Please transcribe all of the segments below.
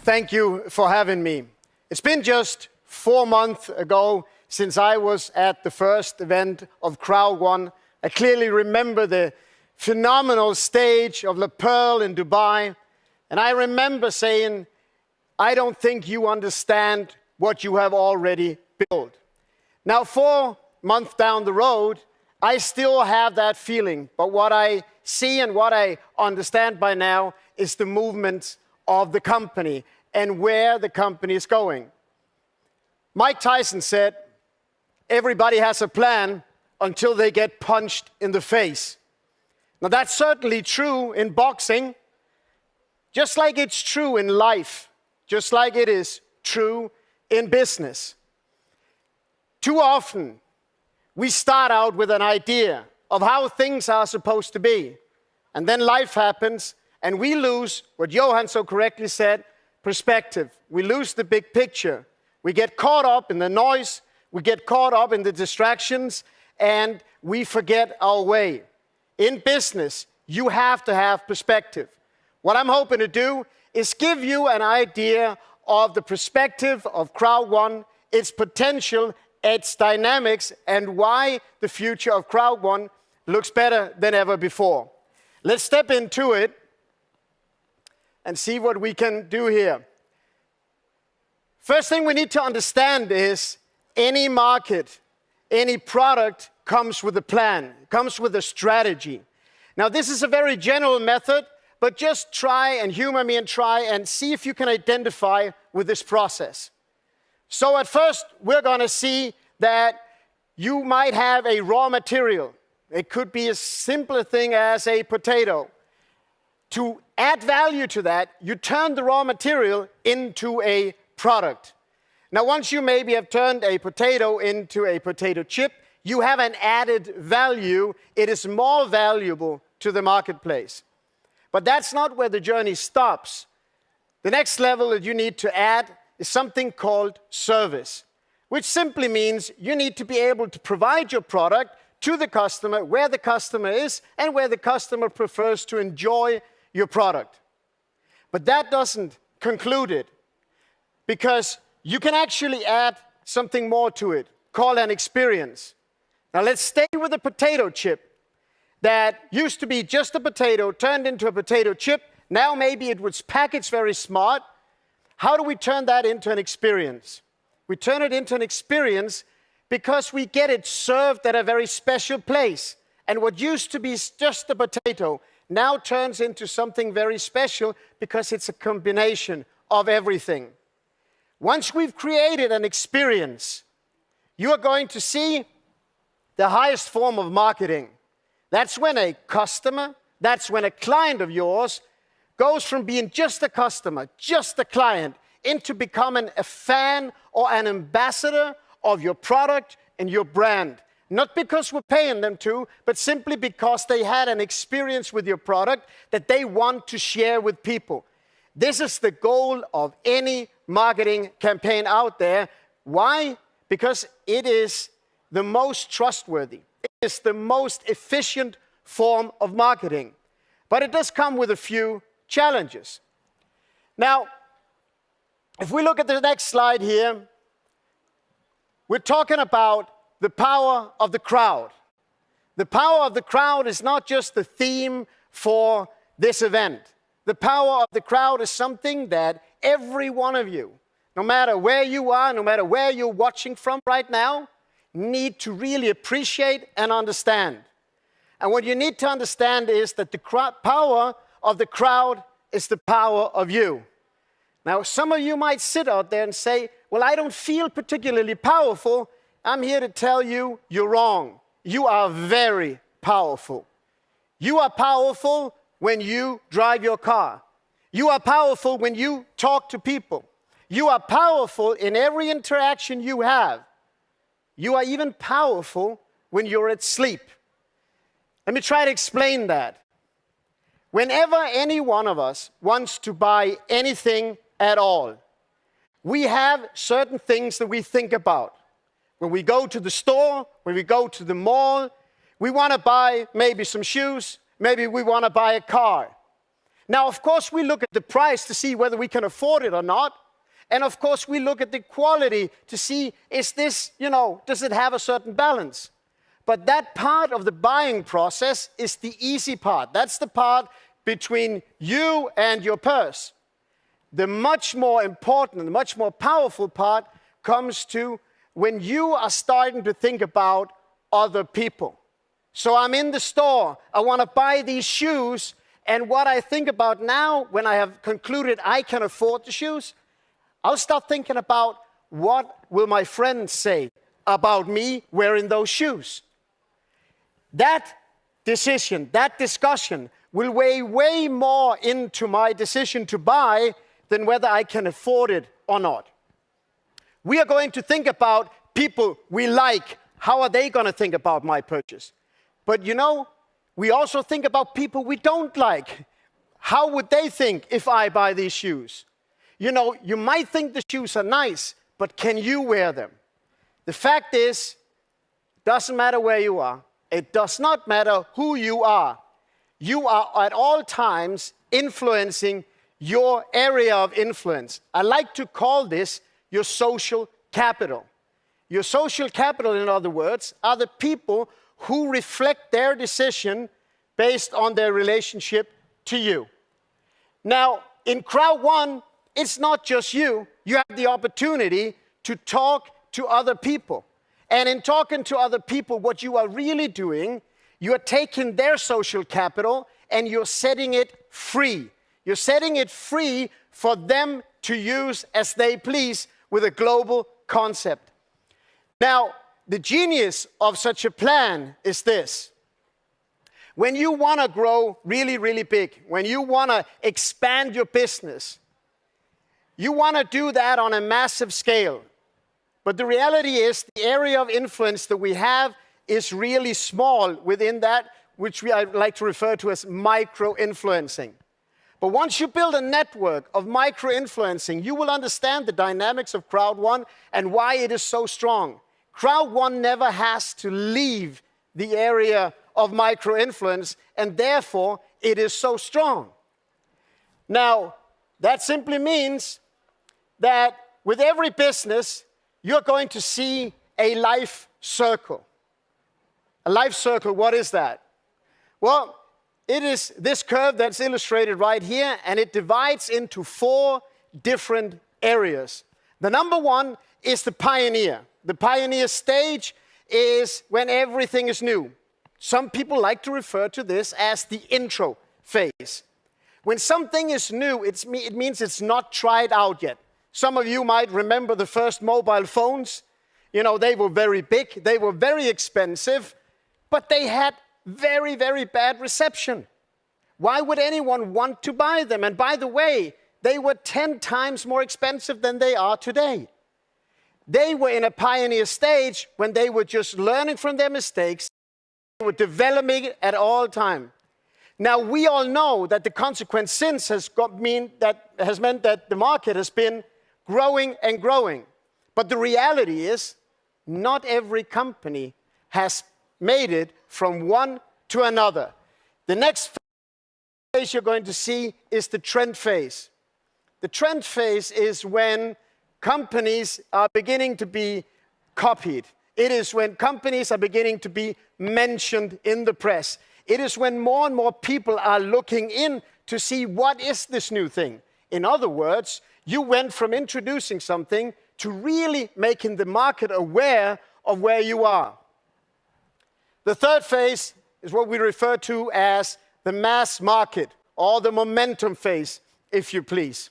Thank you for having me. It's been just 4 months ago since I was at the first event of CROWD1. I clearly remember the phenomenal stage of La Pearl in Dubai. And I remember saying, I don't think you understand what you have already built. Now, 4 months down the road, I still have that feeling. But what I see and what I understand by now is the movement of the company and where the company is going. Mike Tyson said, everybody has a plan until they get punched in the face. Now that's certainly true in boxing, just like it's true in life, just like it is true in business. Too often, we start out with an idea of how things are supposed to be, and then life happens, and we lose, what Johan so correctly said, perspective. We lose the big picture. We get caught up in the noise, we get caught up in the distractions, and we forget our way. In business, you have to have perspective. What I'm hoping to do is give you an idea of the perspective of CROWD1, its potential, its dynamics, and why the future of CROWD1 looks better than ever before. Let's step into it and see what we can do here. First thing we need to understand is any market, any product comes with a plan, comes with a strategy. Now, this is a very general method, but just try and humor me and try and see if you can identify with this process. So at first, we're going to see that you might have a raw material. It could be as simple a thing as a potato. To add value to that, you turn the raw material into a product. Now, once you maybe have turned a potato into a potato chip, you have an added value. It is more valuable to the marketplace. But that's not where the journey stops. The next level that you need to add is something called service, which simply means you need to be able to provide your product to the customer where the customer is and where the customer prefers to enjoy your product. But that doesn't conclude it, because you can actually add something more to it, called an experience. Now let's stay with the potato chip that used to be just a potato turned into a potato chip. Now maybe it was packaged very smart. How do we turn that into an experience? We turn it into an experience because we get it served at a very special place. And what used to be just a potato now turns into something very special because it's a combination of everything. Once we've created an experience, you are going to see the highest form of marketing. That's when a customer, that's when a client of yours goes from being just a customer, just a client, into becoming a fan or an ambassador of your product and your brand. Not because we're paying them to, but simply because they had an experience with your product that they want to share with people. This is the goal of any marketing campaign out there. Why? Because it is the most trustworthy. It is the most efficient form of marketing. But it does come with a few challenges. Now, if we look at the next slide here, we're talking about the power of the crowd. The power of the crowd is not just the theme for this event. The power of the crowd is something that every one of you, no matter where you are, no matter where you're watching from right now, need to really appreciate and understand. And what you need to understand is that the power of the crowd is the power of you. Now, some of you might sit out there and say, well, I don't feel particularly powerful. I'm here to tell you, you're wrong. You are very powerful. You are powerful when you drive your car. You are powerful when you talk to people. You are powerful in every interaction you have. You are even powerful when you're at sleep. Let me try to explain that. Whenever any one of us wants to buy anything at all, we have certain things that we think about. When we go to the store, when we go to the mall, we want to buy maybe some shoes, maybe we want to buy a car. Now, of course, we look at the price to see whether we can afford it or not. And of course, we look at the quality to see, is this, does it have a certain balance? But that part of the buying process is the easy part. That's the part between you and your purse. The much more important, the much more powerful part comes to when you are starting to think about other people. So I'm in the store, I want to buy these shoes, and what I think about now, when I have concluded I can afford the shoes, I'll start thinking about what will my friends say about me wearing those shoes. That decision, that discussion will weigh way more into my decision to buy than whether I can afford it or not. We are going to think about people we like. How are they going to think about my purchase? But we also think about people we don't like. How would they think if I buy these shoes? You might think the shoes are nice, but can you wear them? The fact is, it doesn't matter where you are. It does not matter who you are. You are at all times influencing your area of influence. I like to call this your social capital. Your social capital, in other words, are the people who reflect their decision based on their relationship to you. Now, in CROWD1, it's not just you. You have the opportunity to talk to other people. And in talking to other people, what you are really doing, you are taking their social capital and you're setting it free. You're setting it free for them to use as they please with a global concept. Now, the genius of such a plan is this. When you want to grow really, really big, when you want to expand your business, you want to do that on a massive scale. But the reality is the area of influence that we have is really small within that, which I like to refer to as micro-influencing. But once you build a network of micro-influencing, you will understand the dynamics of CROWD1 and why it is so strong. CROWD1 never has to leave the area of micro-influence, and therefore it is so strong. Now, that simply means that with every business, you're going to see a life circle. A life circle, what is that? Well, it is this curve that's illustrated right here, and it divides into 4 different areas. The number one is the pioneer. The pioneer stage is when everything is new. Some people like to refer to this as the intro phase. When something is new, it means it's not tried out yet. Some of you might remember the first mobile phones. They were very big, they were very expensive, but they had very, very bad reception. Why would anyone want to buy them? And by the way, they were 10 times more expensive than they are today. They were in a pioneer stage when they were just learning from their mistakes. They were developing it at all time. Now, we all know that the consequence since has meant that the market has been growing and growing. But the reality is, not every company has made it from one to another. The next phase you're going to see is the trend phase. The trend phase is when companies are beginning to be copied. It is when companies are beginning to be mentioned in the press. It is when more and more people are looking in to see what is this new thing. In other words, you went from introducing something to really making the market aware of where you are. The third phase is what we refer to as the mass market, or the momentum phase, if you please.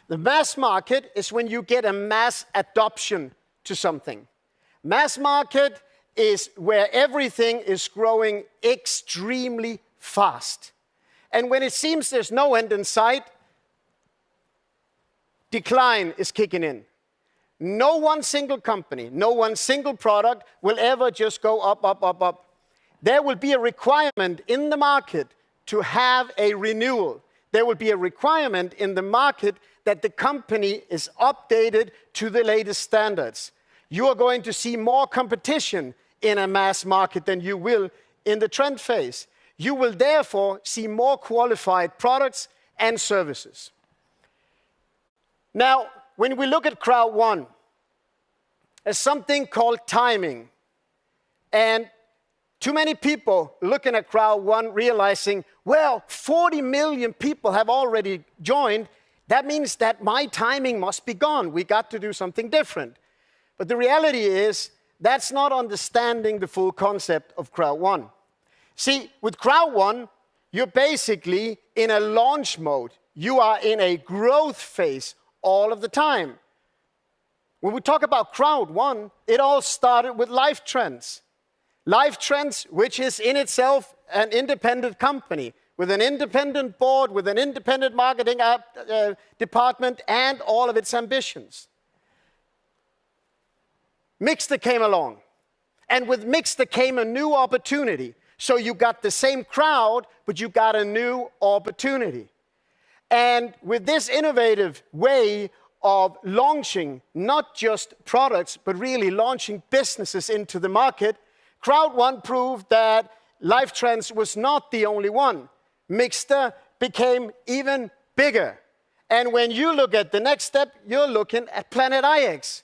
The mass market is when you get a mass adoption to something. Mass market is where everything is growing extremely fast. And when it seems there's no end in sight, decline is kicking in. No one single company, no one single product will ever just go up, up, up, up. There will be a requirement in the market to have a renewal. There will be a requirement in the market that the company is updated to the latest standards. You are going to see more competition in a mass market than you will in the trend phase. You will therefore see more qualified products and services. Now, when we look at CROWD1, there's something called timing. And too many people looking at CROWD1 realizing, well, 40 million people have already joined. That means that my timing must be gone. We got to do something different. But the reality is, that's not understanding the full concept of CROWD1. See, with CROWD1, you're basically in a launch mode. You are in a growth phase all of the time. When we talk about CROWD1, it all started with Life Trends. Life Trends, which is in itself an independent company, with an independent board, with an independent marketing department, and all of its ambitions. Mixter came along, and with Mixter came a new opportunity. So you got the same crowd, but you got a new opportunity. And with this innovative way of launching not just products, but really launching businesses into the market, CROWD1 proved that Life Trends was not the only one. Mixter became even bigger. And when you look at the next step, you're looking at Planet IX.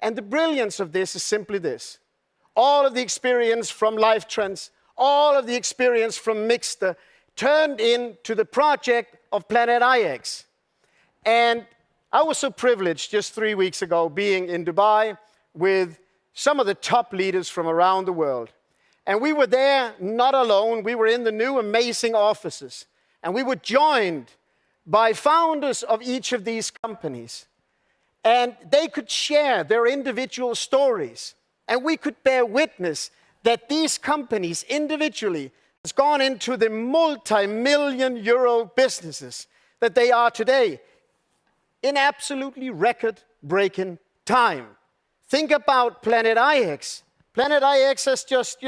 And the brilliance of this is simply this. All of the experience from Life Trends, all of the experience from Mixter turned into the project of Planet IX. And I was so privileged just 3 weeks ago being in Dubai with some of the top leaders from around the world. And we were there not alone. We were in the new amazing offices. And we were joined by founders of each of these companies. And they could share their individual stories. And we could bear witness that these companies individually has gone into the multi-million euro businesses that they are today in absolutely record-breaking time. Think about Planet IX. Planet IX has just,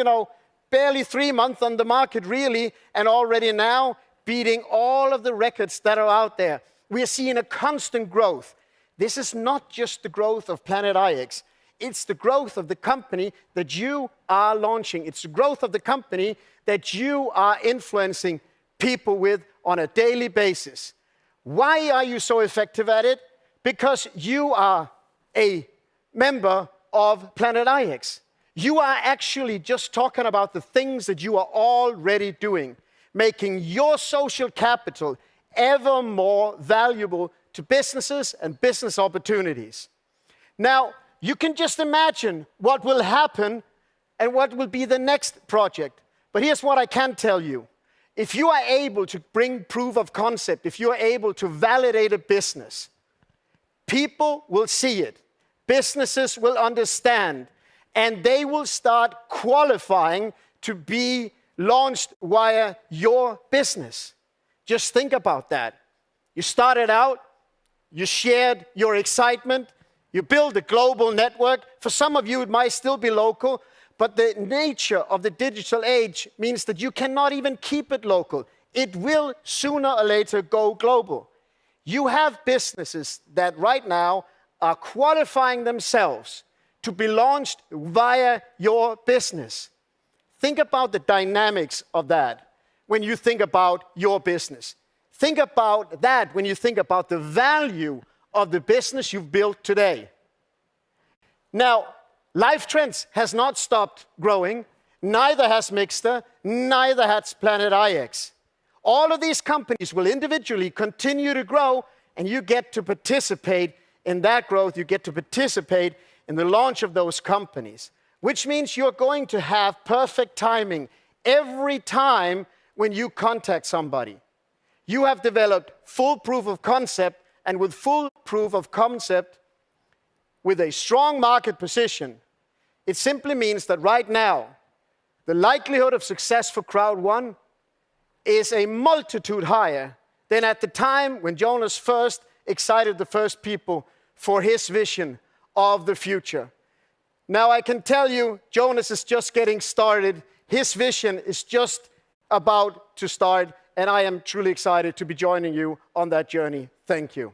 barely 3 months on the market, really, and already now beating all of the records that are out there. We are seeing a constant growth. This is not just the growth of Planet IX. It's the growth of the company that you are launching. It's the growth of the company that you are influencing people with on a daily basis. Why are you so effective at it? Because you are a member of Planet IX. You are actually just talking about the things that you are already doing, making your social capital ever more valuable to businesses and business opportunities. Now, you can just imagine what will happen and what will be the next project. But here's what I can tell you. If you are able to bring proof of concept, if you are able to validate a business, people will see it. Businesses will understand, and they will start qualifying to be launched via your business. Just think about that. You started out, you shared your excitement, you build a global network. For some of you, it might still be local, but the nature of the digital age means that you cannot even keep it local. It will sooner or later go global. You have businesses that right now are qualifying themselves to be launched via your business. Think about the dynamics of that when you think about your business. Think about that when you think about the value of the business you've built today. Now, Life Trends has not stopped growing, neither has Mixter, neither has Planet IX. All of these companies will individually continue to grow, and you get to participate in that growth. You get to participate in the launch of those companies, which means you're going to have perfect timing every time when you contact somebody. You have developed full proof of concept, and with full proof of concept, with a strong market position, it simply means that right now, the likelihood of success for CROWD1 is a multitude higher than at the time when Jonas first excited the first people for his vision of the future. Now I can tell you, Jonas is just getting started. His vision is just about to start, and I am truly excited to be joining you on that journey. Thank you.